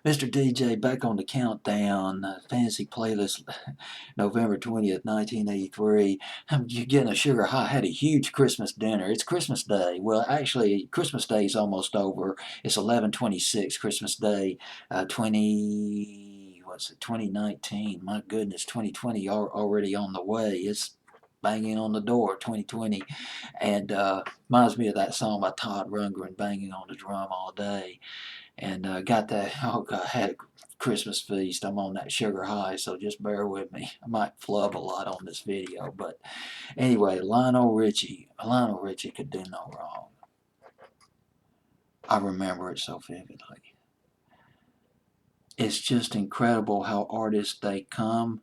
Mr. DJ back on the countdown. Fantasy playlist, November 20th, 1983. You're getting a sugar high. Had a huge Christmas dinner. It's Christmas Day. Well, actually, Christmas Day is almost over. It's 11/26, Christmas Day, 2019. My goodness, 2020 already on the way. It's banging on the door, 2020. And reminds me of that song by Todd Rundgren, Banging on the Drum All Day. And got that, oh God, I had a Christmas feast. I'm on that sugar high, so just bear with me. I might flub a lot on this video, but anyway, Lionel Richie could do no wrong. I remember it so vividly. It's just incredible how artists they come,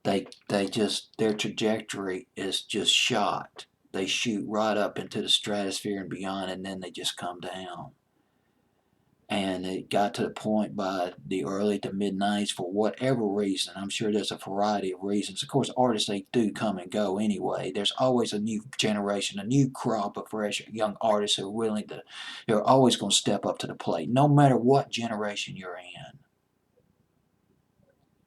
they just, their trajectory is just shot. They shoot right up into the stratosphere and beyond, and then they just come down. And it got to the point by the early to mid-90s, for whatever reason. I'm sure there's a variety of reasons. Of course, artists, they do come and go anyway. There's always a new generation, a new crop of fresh young artists who are willing to, they're always going to step up to the plate, no matter what generation you're in.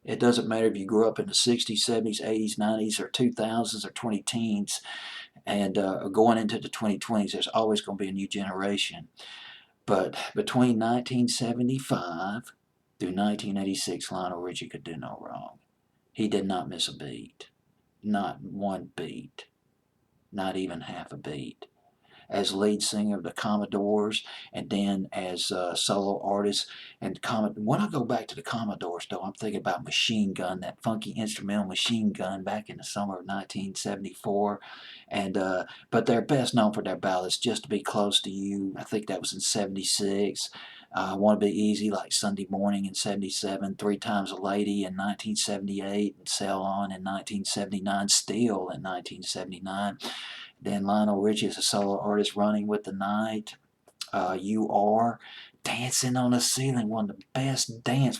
It doesn't matter if you grew up in the 60s, 70s, 80s, 90s, or 2000s, or 20 teens, and going into the 2020s, there's always going to be a new generation. But between 1975 through 1986, Lionel Richie could do no wrong. He did not miss a beat. Not one beat. Not even half a beat. As lead singer of the Commodores, and then as a solo artist. And when I go back to the Commodores, though, I'm thinking about Machine Gun, that funky instrumental Machine Gun back in the summer of 1974. And but they're best known for their ballads, Just to Be Close to You. I think that was in '76. Want to Be Easy, like Sunday Morning in '77. Three Times a Lady in 1978. And Sail On in 1979. Still in 1979. Then Lionel Richie is a solo artist, Running with the Night. You Are. Dancing on the Ceiling, one of the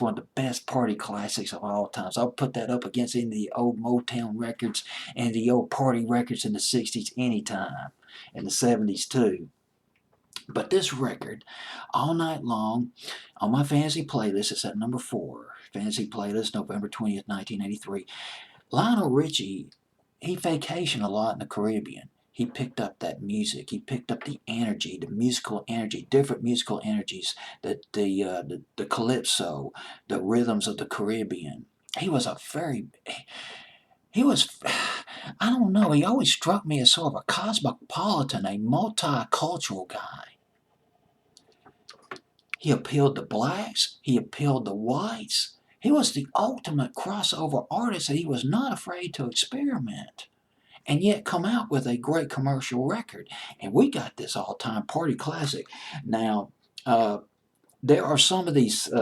one of the best party classics of all times. I'll put that up against any of the old Motown records and the old party records in the 60s anytime. In the 70s too. But this record, All Night Long, on my fantasy playlist, it's at number 4. Fantasy playlist, November 20th, 1983. Lionel Richie, he vacationed a lot in the Caribbean. He picked up that music. He picked up the energy, the musical energy, different musical energies, the calypso, the rhythms of the Caribbean. He was a very, he was, I don't know, he always struck me as sort of a cosmopolitan, a multicultural guy. He appealed to blacks. He appealed to whites. He was the ultimate crossover artist, and he was not afraid to experiment and yet come out with a great commercial record. And we got this all-time party classic. Now, there are some of these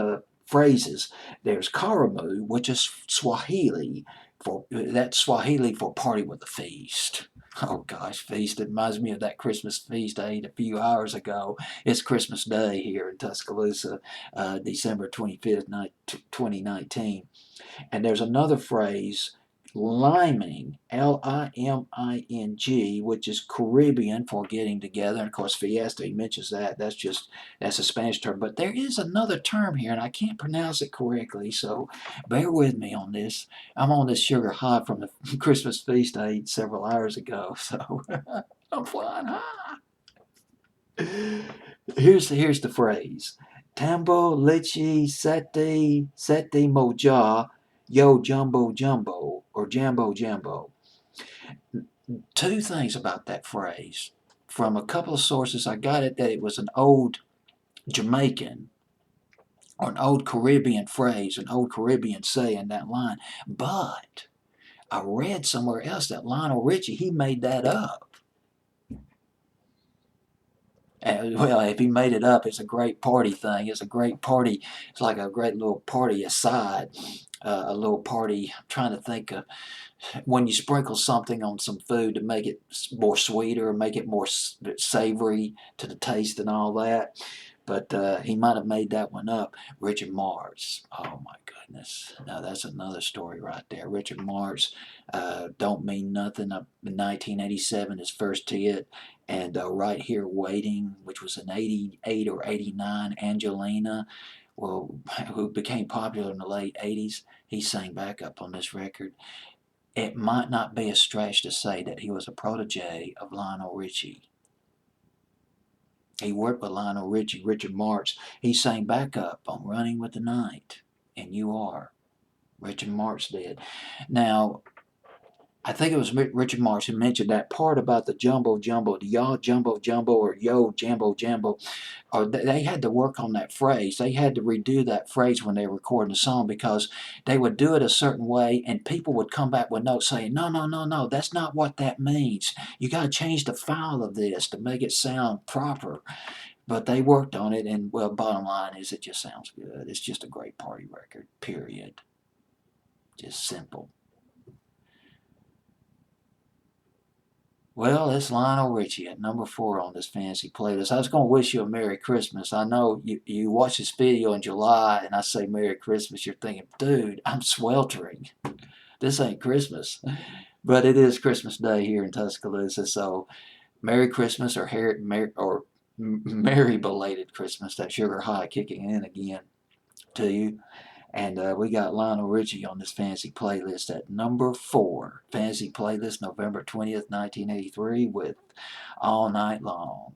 phrases. There's Karamu, which is Swahili, that's Swahili for party with a feast. Oh gosh, feast. It reminds me of that Christmas feast I ate a few hours ago. It's Christmas Day here in Tuscaloosa, December 25th, 2019. And there's another phrase, liming, Liming, which is Caribbean for getting together. And of course, fiesta, he mentions that. That's a Spanish term. But there is another term here, and I can't pronounce it correctly, so bear with me on this. I'm on this sugar high from the Christmas feast I ate several hours ago, so I'm flying high. Here's the phrase. Tambo, leche, sete moja, yo jumbo jumbo, or jambo jambo. Two things about that phrase. From a couple of sources, I got it that it was an old Jamaican or an old Caribbean phrase, an old Caribbean saying, that line. But I read somewhere else that Lionel Richie, he made that up. Well, if he made it up, it's a great party thing. It's a great party. It's like a great little party aside. A little party. I'm trying to think of when you sprinkle something on some food to make it more sweeter, make it more savory to the taste and all that. But he might have made that one up. Richard Marx. Oh my goodness. Now that's another story right there. Richard Marx, Don't Mean Nothing, in 1987, his first hit. And Right Here Waiting, which was in 88 or 89, Angelina. well, who became popular in the late 80s, he sang backup on this record. It might not be a stretch to say that he was a protege of Lionel Richie. He worked with Lionel Richie, Richard Marx. He sang backup on Running with the Night, and You Are. Richard Marx did. Now, I think it was Richard Marx who mentioned that part about the jumbo jumbo, the y'all jumbo jumbo, or yo jambo jambo. Or they had to work on that phrase. They had to redo that phrase when they were recording the song, because they would do it a certain way, and people would come back with notes saying, no, no, no, no, that's not what that means. You got to change the file of this to make it sound proper. But they worked on it, and, well, bottom line is it just sounds good. It's just a great party record, period. Just simple. Well, it's Lionel Richie at number 4 on this fancy playlist. I was going to wish you a Merry Christmas. I know you watch this video in July and I say Merry Christmas. You're thinking, dude, I'm sweltering. This ain't Christmas. But it is Christmas Day here in Tuscaloosa. So Merry Christmas, or Merry belated Christmas. That sugar high kicking in again to you. And we got Lionel Richie on this fancy playlist at number 4. Fancy playlist, November 20th, 1983, with All Night Long.